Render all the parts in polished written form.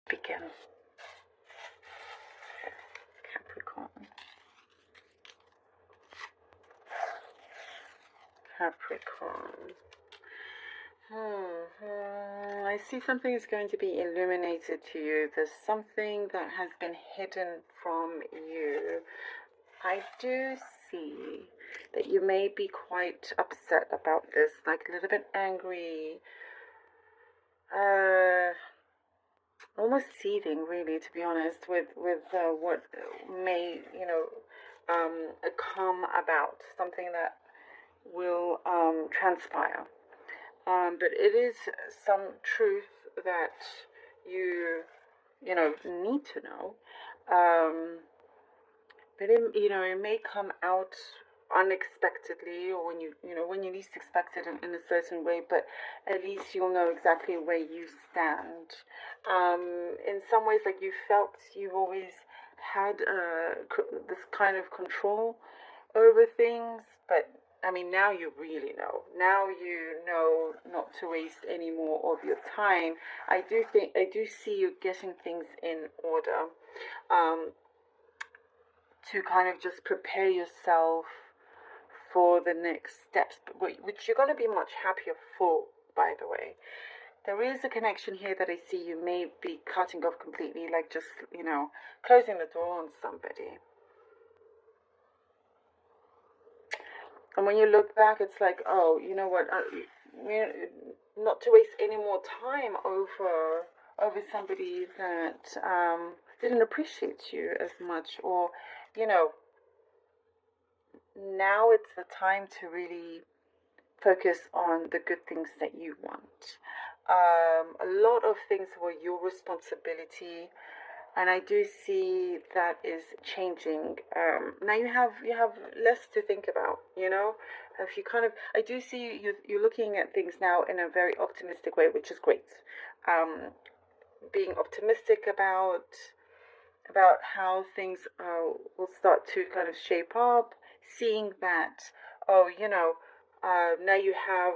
Begin. Capricorn. Capricorn. I see something is going to be illuminated to you. There's something that has been hidden from you. I do see that you may be quite upset about this, like a little bit angry, almost seething, really, to be honest, with what may, come about, something that will transpire. But it is some truth that you need to know. But it may come out unexpectedly, or when you least expect it in a certain way, but at least you'll know exactly where you stand. In some ways, like, you felt you've always had this kind of control over things, but I mean, now you really know. Now you know not to waste any more of your time. I do see you getting things in order, to kind of just prepare yourself for the next steps, which you're going to be much happier for, by the way. There is a connection here that I see you may be cutting off completely, like just, closing the door on somebody. And when you look back, it's like, oh, you know what, not to waste any more time over somebody that didn't appreciate you as much, or, now it's the time to really focus on the good things that you want. A lot of things were your responsibility, and I do see that is changing. Now you have less to think about. If you I do see you're looking at things now in a very optimistic way, which is great. Being optimistic about how things will start to kind of shape up, seeing that, oh, now you have,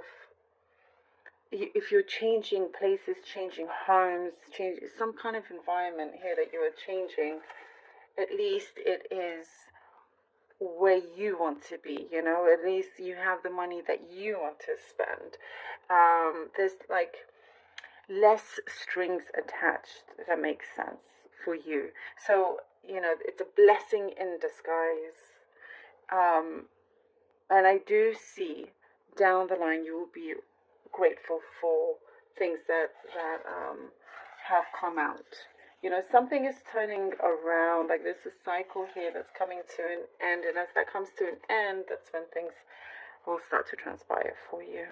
if you're changing places, changing homes, changing some kind of environment here that you are changing, at least it is where you want to be, at least you have the money that you want to spend. There's like less strings attached, if that makes sense for you. So, it's a blessing in disguise. And I do see down the line you will be grateful for things that have come out. Something is turning around. Like, there's a cycle here that's coming to an end, and as that comes to an end, that's when things will start to transpire for you.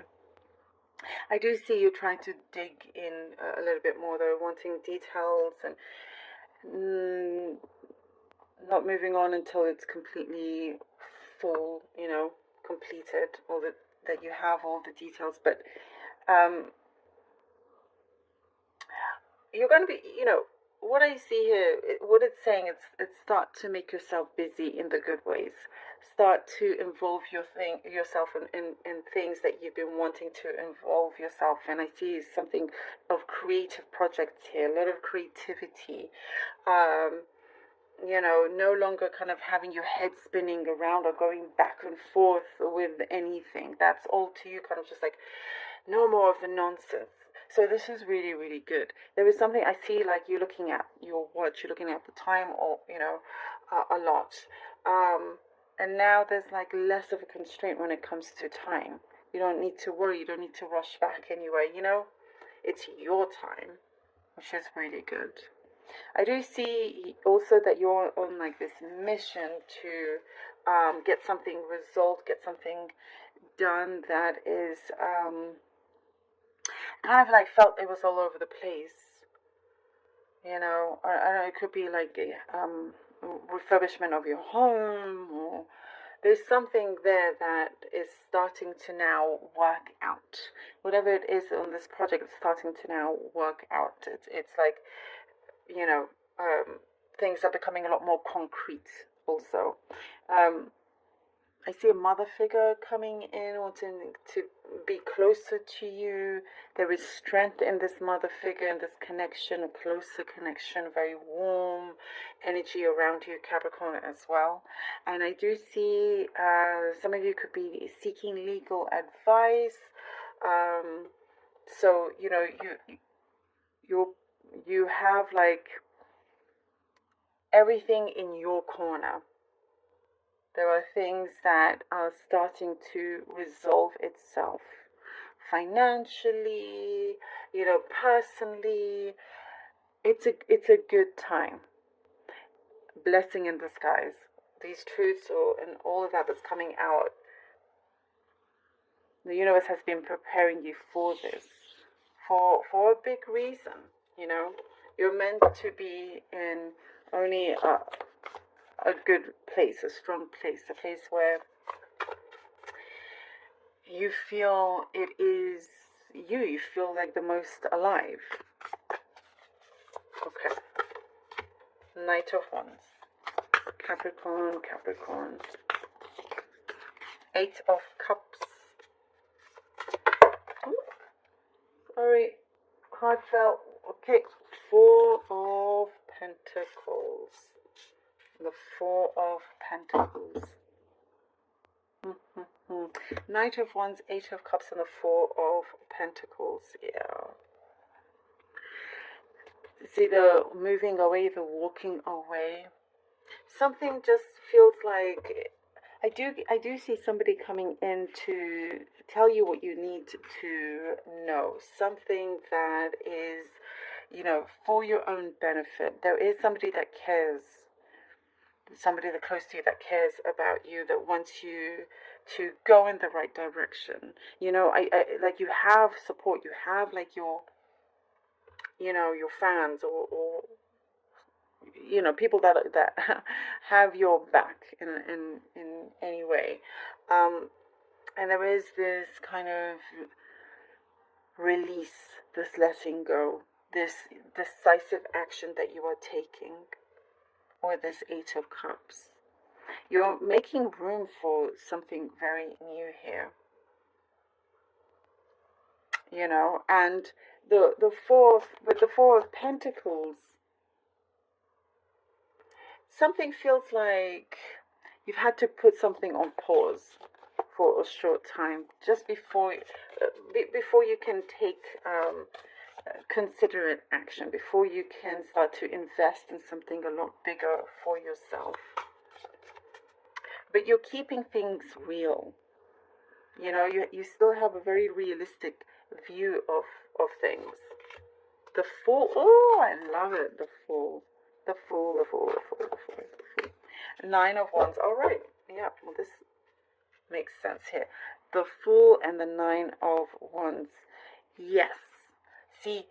I do see you trying to dig in a little bit more, though, wanting details and not moving on until it's completely full, completed, all that you have all the details. But you're going to be, what I see here, what it's saying, it's start to make yourself busy in the good ways. Start to involve yourself in things that you've been wanting to involve yourself in. I see something of creative projects here, a lot of creativity. No longer kind of having your head spinning around or going back and forth with anything. That's all to you, kind of just like, no more of the nonsense. So this is really, really good. There is something I see, like, you're looking at your watch, you're looking at the time, or, a lot. And now there's like less of a constraint when it comes to time. You don't need to worry, you don't need to rush back anyway, It's your time, which is really good. I do see also that you're on like this mission to get something resolved, get something done that is kind of like felt it was all over the place. I don't know, it could be like a refurbishment of your home, or there's something there that is starting to now work out. Whatever it is on this project, it's starting to now work out. It's like, things are becoming a lot more concrete also. I see a mother figure coming in, wanting to be closer to you. There is strength in this mother figure and this connection, a closer connection, very warm energy around you, Capricorn, as well. And I do see some of you could be seeking legal advice. So you have like everything in your corner. There are things that are starting to resolve itself financially, personally. It's a good time. Blessing in disguise. These truths and all of that that's coming out. The universe has been preparing you for this, for a big reason. You're meant to be in only a good place, a strong place, a place where you feel it is you feel like the most alive. Okay. Knight of Wands. Capricorn. Eight of Cups. Ooh, sorry, heartfelt. Okay. Four of Pentacles. The Four of Pentacles. Knight of Wands, Eight of Cups, and the Four of Pentacles. Yeah. See the moving away, the walking away. Something just feels like I do see somebody coming in to tell you what you need to know. Something that is, for your own benefit. There is somebody that cares. Somebody that close to you that cares about you, that wants you to go in the right direction. I like you have support. You have like your fans or people that have your back in any way. And there is this kind of release, this letting go, this decisive action that you are taking, or this Eight of Cups. You're making room for something very new here. And the Four of Pentacles, something feels like you've had to put something on pause for a short time, just before you can take considerate action, before you can start to invest in something a lot bigger for yourself. But you're keeping things real. You still have a very realistic view of things. The Fool. Oh, I love it. The Fool. The Fool. Nine of Wands. All right. Yeah. Well, this makes sense here. The Fool and the Nine of Wands. Yes. See,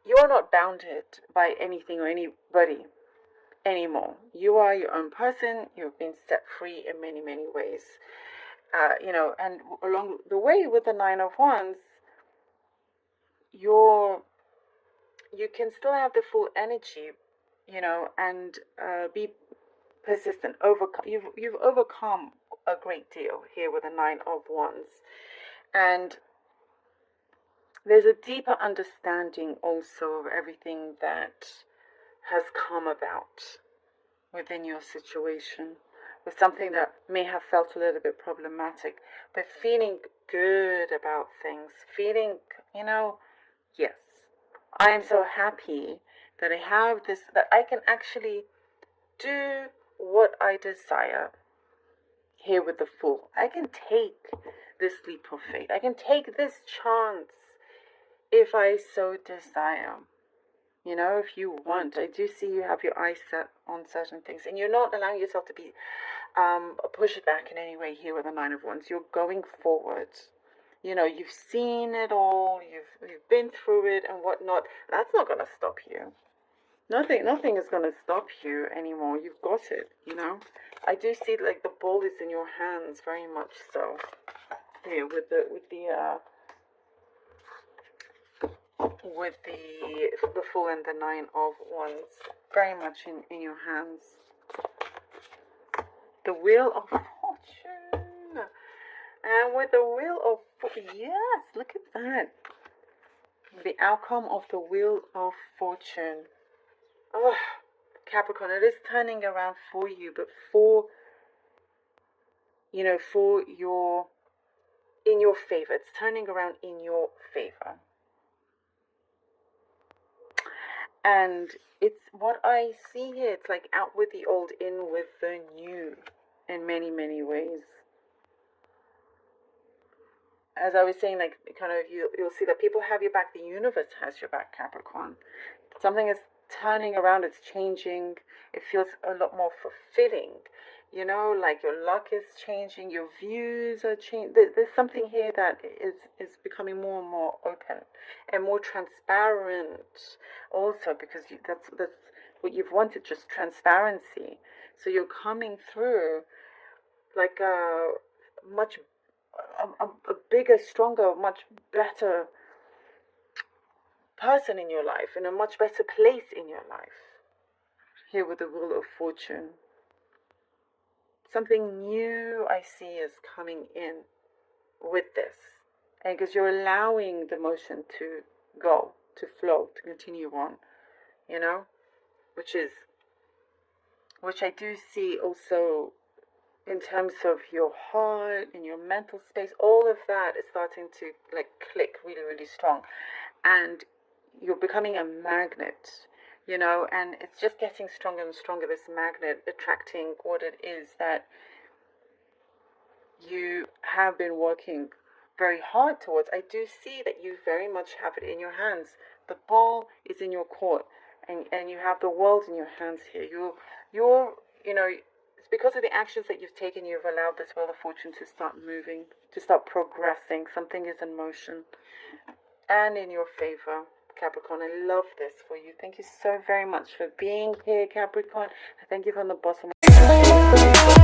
you are not bounded by anything or anybody anymore. You are your own person. You've been set free in many, many ways. And along the way with the Nine of Wands, you can still have the full energy, and be persistent. You've overcome a great deal here with the Nine of Wands, and there's a deeper understanding also of everything that has come about within your situation, with something that may have felt a little bit problematic, but feeling good about things, feeling, yes, I am so happy that I have this, that I can actually do what I desire here with the Fool. I can take this leap of faith. I can take this chance if I so desire. If you want. I do see you have your eyes set on certain things, and you're not allowing yourself to be pushed back in any way here with the Nine of Wands. You're going forward. You've seen it all. You've been through it and whatnot. That's not going to stop you. Nothing is going to stop you anymore. You've got it. I do see like the ball is in your hands, very much so. Here with the Fool and the Nine of Wands, very much in your hands. the Wheel of Fortune. And with the Wheel of Fortune, yes, look at that. The outcome of the Wheel of Fortune. Oh, Capricorn, it is turning around for you, but for your, in your favor. It's turning around in your favor. And it's what I see here. It's like out with the old, in with the new in many, many ways. As I was saying, like, kind of, you'll see that people have your back. The universe has your back, Capricorn. Something is turning around. It's changing. It feels a lot more fulfilling. Like your luck is changing. Your views are changing. There's something here that is becoming more and more open and more transparent. Also, because that's what you've wanted, just transparency. So you're coming through like a bigger, stronger, much better person in your life, in a much better place in your life. Here with the Wheel of Fortune. Something new I see is coming in with this. And because you're allowing the motion to go, to flow, to continue on, which I do see also in terms of your heart and your mental space. All of that is starting to like click really, really strong. And you're becoming a magnet, and it's just getting stronger and stronger, this magnet attracting what it is that you have been working very hard towards. I do see that you very much have it in your hands. The ball is in your court, and you have the world in your hands here. You're it's because of the actions that you've taken, you've allowed this Wheel of Fortune to start moving, to start progressing. Something is in motion and in your favor, Capricorn. I love this for you. Thank you so very much for being here, Capricorn. Thank you from the bottom of my heart.